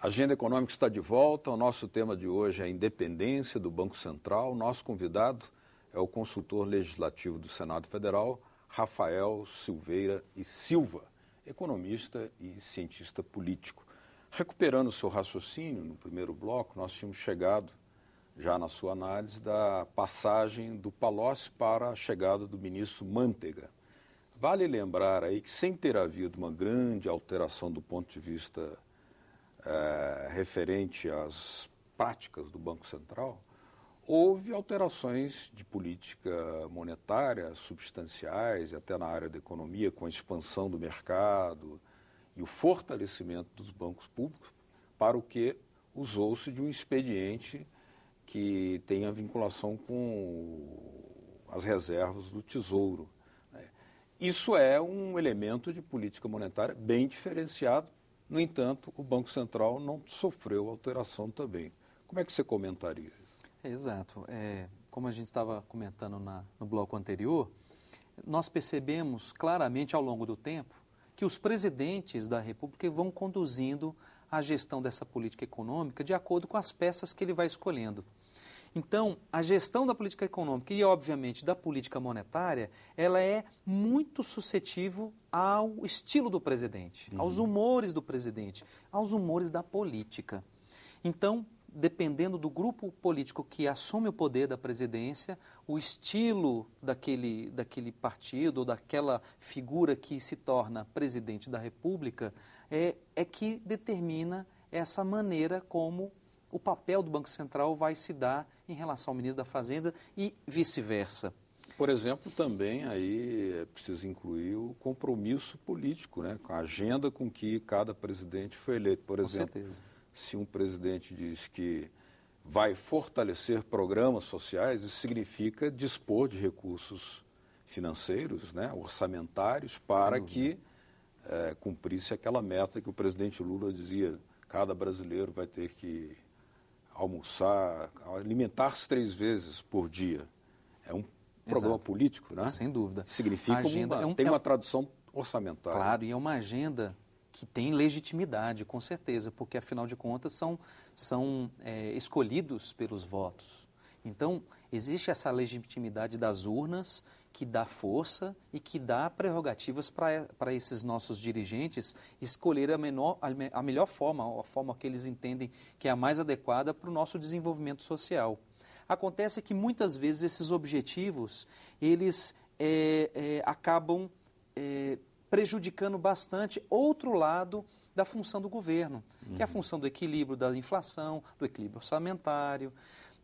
A Agenda Econômica está de volta. O nosso tema de hoje é a independência do Banco Central. Nosso convidado é o consultor legislativo do Senado Federal, Rafael Silveira e Silva, economista e cientista político. Recuperando o seu raciocínio, no primeiro bloco, nós tínhamos chegado, já na sua análise, da passagem do Palocci para a chegada do ministro Manteiga. Vale lembrar aí que, sem ter havido uma grande alteração do ponto de vista referente às práticas do Banco Central, houve alterações de política monetária substanciais e até na área da economia, com a expansão do mercado e o fortalecimento dos bancos públicos, para o que usou-se de um expediente que tem a vinculação com as reservas do Tesouro. Isso é um elemento de política monetária bem diferenciado. No entanto, o Banco Central não sofreu alteração também. Como é que você comentaria isso? Exato. Como a gente estava comentando no bloco anterior, nós percebemos claramente ao longo do tempo que os presidentes da República vão conduzindo a gestão dessa política econômica de acordo com as peças que ele vai escolhendo. Então, a gestão da política econômica e, obviamente, da política monetária, ela é muito suscetível ao estilo do presidente, aos humores do presidente, aos humores da política. Então, dependendo do grupo político que assume o poder da presidência, o estilo daquele partido ou daquela figura que se torna presidente da República é que determina essa maneira como o papel do Banco Central vai se dar em relação ao ministro da Fazenda e vice-versa. Por exemplo, também aí é preciso incluir o compromisso político, né, com a agenda com que cada presidente foi eleito. Por exemplo, certeza. Se um presidente diz que vai fortalecer programas sociais, isso significa dispor de recursos financeiros, né, orçamentários, para que cumprisse aquela meta que o presidente Lula dizia: cada brasileiro vai ter que almoçar, alimentar-se 3 vezes por dia. É um programa político, né? Sem dúvida. Significa tem uma tradução orçamentária. Claro, e é uma agenda que tem legitimidade, com certeza, porque, afinal de contas, são escolhidos pelos votos. Então, existe essa legitimidade das urnas que dá força e que dá prerrogativas para esses nossos dirigentes escolher a melhor forma, a forma que eles entendem que é a mais adequada para o nosso desenvolvimento social. Acontece que, muitas vezes, esses objetivos, eles acabam prejudicando bastante outro lado da função do governo, que é a função do equilíbrio da inflação, do equilíbrio orçamentário.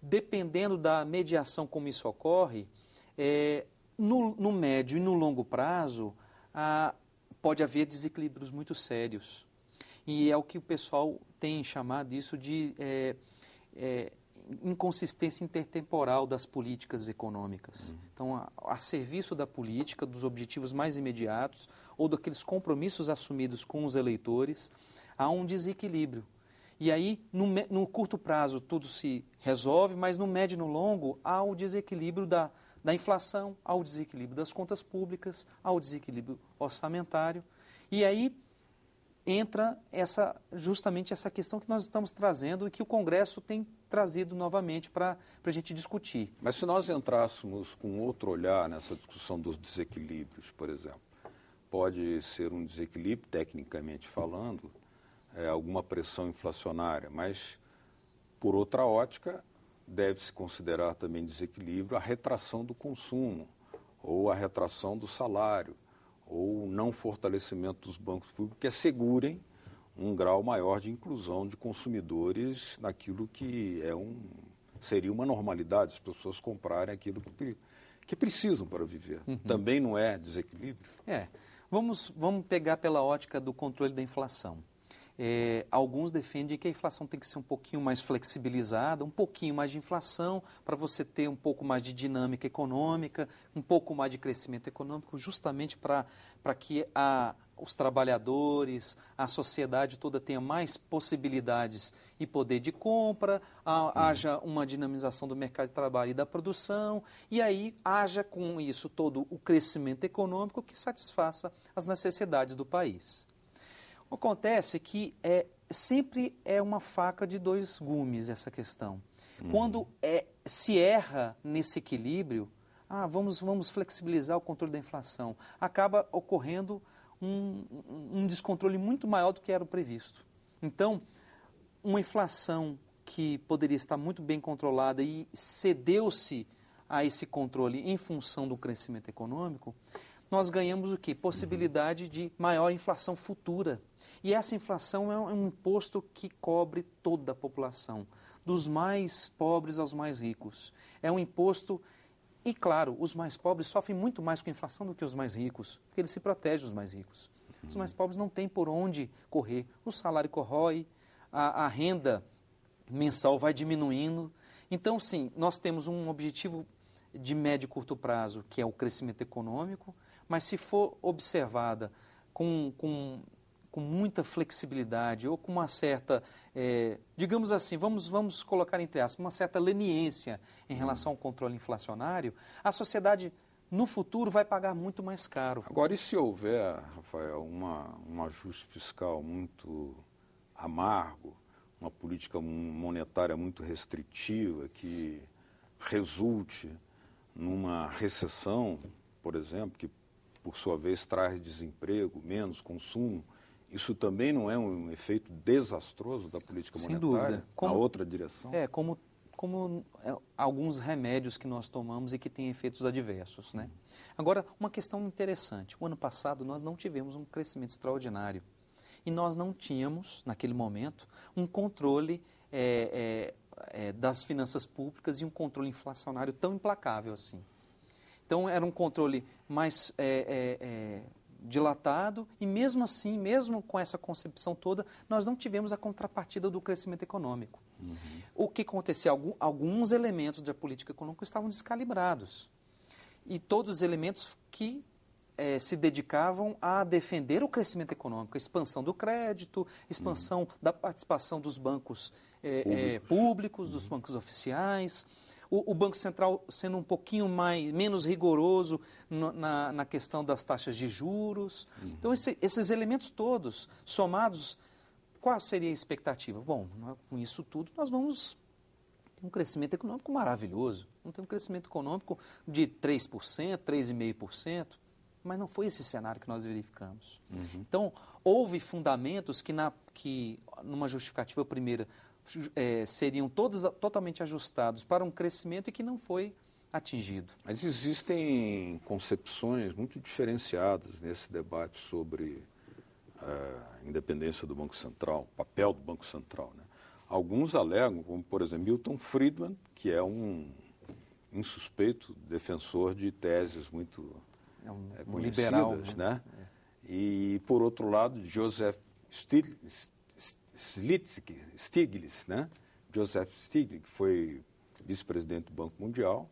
Dependendo da mediação como isso ocorre, no médio e no longo prazo, pode haver desequilíbrios muito sérios. E é o que o pessoal tem chamado isso de inconsistência intertemporal das políticas econômicas. Então, a serviço da política, dos objetivos mais imediatos ou daqueles compromissos assumidos com os eleitores, há um desequilíbrio. E aí, no curto prazo, tudo se resolve, mas no médio e no longo, há o desequilíbrio da inflação, há o desequilíbrio das contas públicas, há o desequilíbrio orçamentário. E aí entra justamente essa questão que nós estamos trazendo e que o Congresso tem trazido novamente para a gente discutir. Mas se nós entrássemos com outro olhar nessa discussão dos desequilíbrios, por exemplo, pode ser um desequilíbrio, tecnicamente falando, alguma pressão inflacionária, mas, por outra ótica, deve-se considerar também desequilíbrio a retração do consumo, ou a retração do salário, ou o não fortalecimento dos bancos públicos que assegurem um grau maior de inclusão de consumidores naquilo que seria uma normalidade, as pessoas comprarem aquilo que precisam para viver. Também não é desequilíbrio? Vamos pegar pela ótica do controle da inflação. Alguns defendem que a inflação tem que ser um pouquinho mais flexibilizada, um pouquinho mais de inflação, para você ter um pouco mais de dinâmica econômica, um pouco mais de crescimento econômico, justamente para que os trabalhadores, a sociedade toda tenha mais possibilidades e poder de compra, haja uma dinamização do mercado de trabalho e da produção, e aí haja com isso todo o crescimento econômico que satisfaça as necessidades do país. Acontece que sempre é uma faca de dois gumes essa questão. Quando se erra nesse equilíbrio, vamos flexibilizar o controle da inflação, acaba ocorrendo um descontrole muito maior do que era o previsto. Então, uma inflação que poderia estar muito bem controlada e cedeu-se a esse controle em função do crescimento econômico, nós ganhamos o quê? Possibilidade de maior inflação futura. E essa inflação é um imposto que cobre toda a população, dos mais pobres aos mais ricos. É um imposto, e claro, os mais pobres sofrem muito mais com a inflação do que os mais ricos, porque eles se protegem dos mais ricos. Os mais pobres não têm por onde correr. O salário corrói, a renda mensal vai diminuindo. Então, sim, nós temos um objetivo de médio e curto prazo, que é o crescimento econômico, mas se for observada com muita flexibilidade ou com uma certa, digamos assim, vamos colocar entre aspas, uma certa leniência em relação ao controle inflacionário, a sociedade no futuro vai pagar muito mais caro. Agora, e se houver, Rafael, um ajuste fiscal muito amargo, uma política monetária muito restritiva que resulte numa recessão, por exemplo, que por sua vez traz desemprego, menos consumo, isso também não é um efeito desastroso da política monetária na outra direção? Como alguns remédios que nós tomamos e que têm efeitos adversos, né? Agora, uma questão interessante. O ano passado nós não tivemos um crescimento extraordinário e nós não tínhamos, naquele momento, um controle das finanças públicas e um controle inflacionário tão implacável assim. Então, era um controle mais dilatado e, mesmo assim, mesmo com essa concepção toda, nós não tivemos a contrapartida do crescimento econômico. O que acontecia? Alguns elementos da política econômica estavam descalibrados. E todos os elementos que se dedicavam a defender o crescimento econômico, a expansão do crédito, expansão da participação dos bancos públicos, dos bancos oficiais, o Banco Central sendo um pouquinho menos rigoroso na questão das taxas de juros. Então, esses elementos todos somados, qual seria a expectativa? Bom, com isso tudo nós vamos ter um crescimento econômico maravilhoso. Vamos ter um crescimento econômico de 3%, 3,5%, mas não foi esse cenário que nós verificamos. Então, houve fundamentos que numa justificativa primeira, seriam todos totalmente ajustados para um crescimento e que não foi atingido. Mas existem concepções muito diferenciadas nesse debate sobre a independência do Banco Central, o papel do Banco Central, né? Alguns alegam, como por exemplo Milton Friedman, que é um insuspeito defensor de teses muito conhecidas, liberal, né? E por outro lado, Joseph Stiglitz, né? Joseph Stiglitz, que foi vice-presidente do Banco Mundial,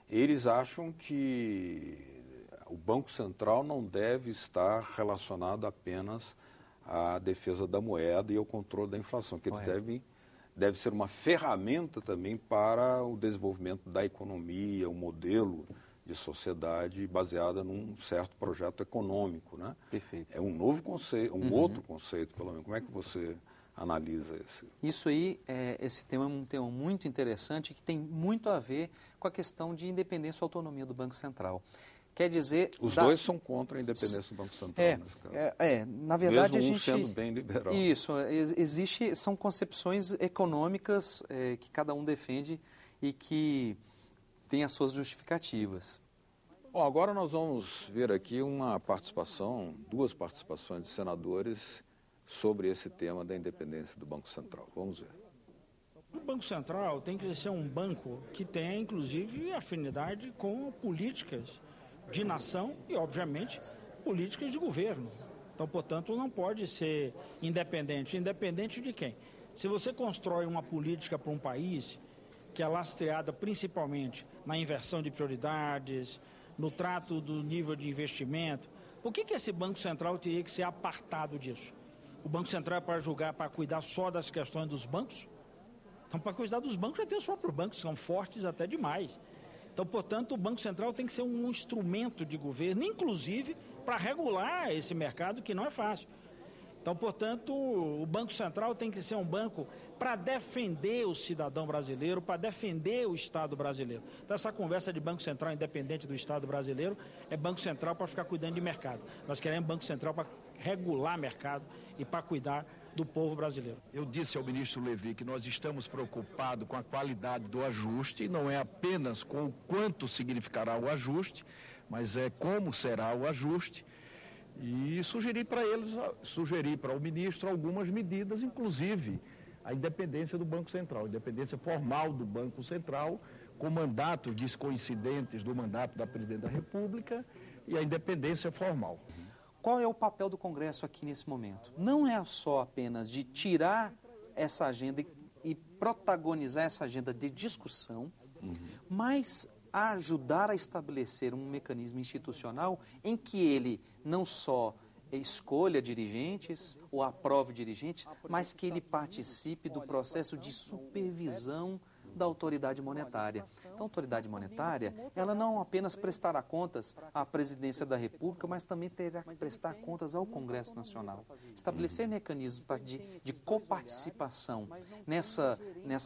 eles acham que o Banco Central não deve estar relacionado apenas à defesa da moeda e ao controle da inflação, que eles deve ser uma ferramenta também para o desenvolvimento da economia, um modelo de sociedade baseada num certo projeto econômico, né? Perfeito. É um novo conceito, outro conceito, pelo menos. Como é que você analisa esse? Isso aí, esse tema é um tema muito interessante que tem muito a ver com a questão de independência e autonomia do Banco Central. Quer dizer... Os dois são contra a independência do Banco Central, nesse caso. Na verdade, mesmo sendo bem liberal. Isso, são concepções econômicas que cada um defende e que tem as suas justificativas. Bom, agora nós vamos ver aqui duas participações de senadores sobre esse tema da independência do Banco Central. Vamos ver. O Banco Central tem que ser um banco que tenha, inclusive, afinidade com políticas de nação e, obviamente, políticas de governo. Então, portanto, não pode ser independente. Independente de quem? Se você constrói uma política para um país que é lastreada principalmente na inversão de prioridades, no trato do nível de investimento, por que esse Banco Central teria que ser apartado disso? O Banco Central é para cuidar só das questões dos bancos? Então, para cuidar dos bancos, já tem os próprios bancos, que são fortes até demais. Então, portanto, o Banco Central tem que ser um instrumento de governo, inclusive para regular esse mercado, que não é fácil. Então, portanto, o Banco Central tem que ser um banco para defender o cidadão brasileiro, para defender o Estado brasileiro. Então, essa conversa de Banco Central independente do Estado brasileiro é Banco Central para ficar cuidando de mercado. Nós queremos Banco Central para regular mercado e para cuidar do povo brasileiro. Eu disse ao ministro Levi que nós estamos preocupados com a qualidade do ajuste, não é apenas com o quanto significará o ajuste, mas é como será o ajuste. E sugeri para o ministro algumas medidas, inclusive a independência do Banco Central, a independência formal do Banco Central, com mandatos descoincidentes do mandato da Presidente da República e a independência formal. Qual é o papel do Congresso aqui nesse momento? Não é só apenas de tirar essa agenda e protagonizar essa agenda de discussão, mas ajudar a estabelecer um mecanismo institucional em que ele não só escolha dirigentes ou aprove dirigentes, mas que ele participe do processo de supervisão da autoridade monetária. Então, a autoridade monetária, ela não apenas prestará contas à Presidência da República, mas também terá que prestar contas ao Congresso Nacional. Estabelecer mecanismos de coparticipação nessa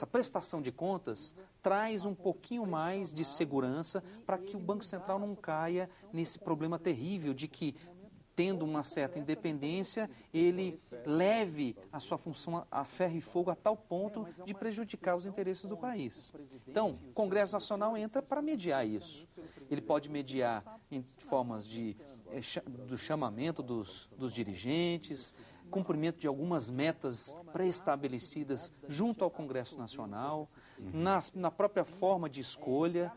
prestação de contas traz um pouquinho mais de segurança para que o Banco Central não caia nesse problema terrível de que, tendo uma certa independência, ele leve a sua função a ferro e fogo a tal ponto de prejudicar os interesses do país. Então, o Congresso Nacional entra para mediar isso. Ele pode mediar em formas do chamamento dos dirigentes, cumprimento de algumas metas pré-estabelecidas junto ao Congresso Nacional, na própria forma de escolha,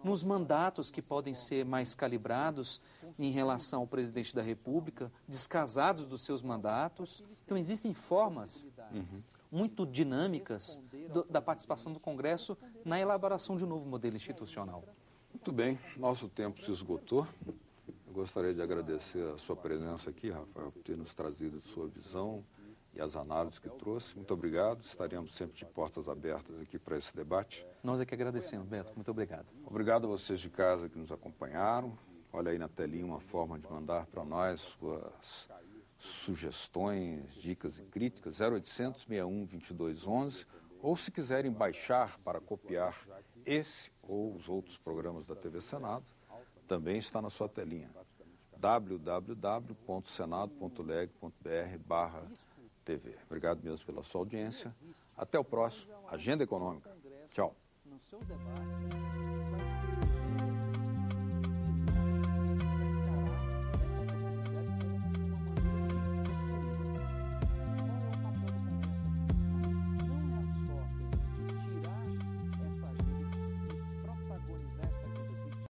nos mandatos que podem ser mais calibrados em relação ao presidente da República, descasados dos seus mandatos. Então, existem formas muito dinâmicas da participação do Congresso na elaboração de um novo modelo institucional. Muito bem, nosso tempo se esgotou. Eu gostaria de agradecer a sua presença aqui, Rafael, por ter nos trazido sua visão e as análises que trouxe. Muito obrigado. Estaremos sempre de portas abertas aqui para esse debate. Nós é que agradecemos, Beto. Muito obrigado. Obrigado a vocês de casa que nos acompanharam. Olha aí na telinha uma forma de mandar para nós suas sugestões, dicas e críticas. 0800 61 2211. Ou se quiserem baixar para copiar esse ou os outros programas da TV Senado, também está na sua telinha. www.senado.leg.br/TV. Obrigado mesmo pela sua audiência. Até o próximo Agenda Econômica. Tchau.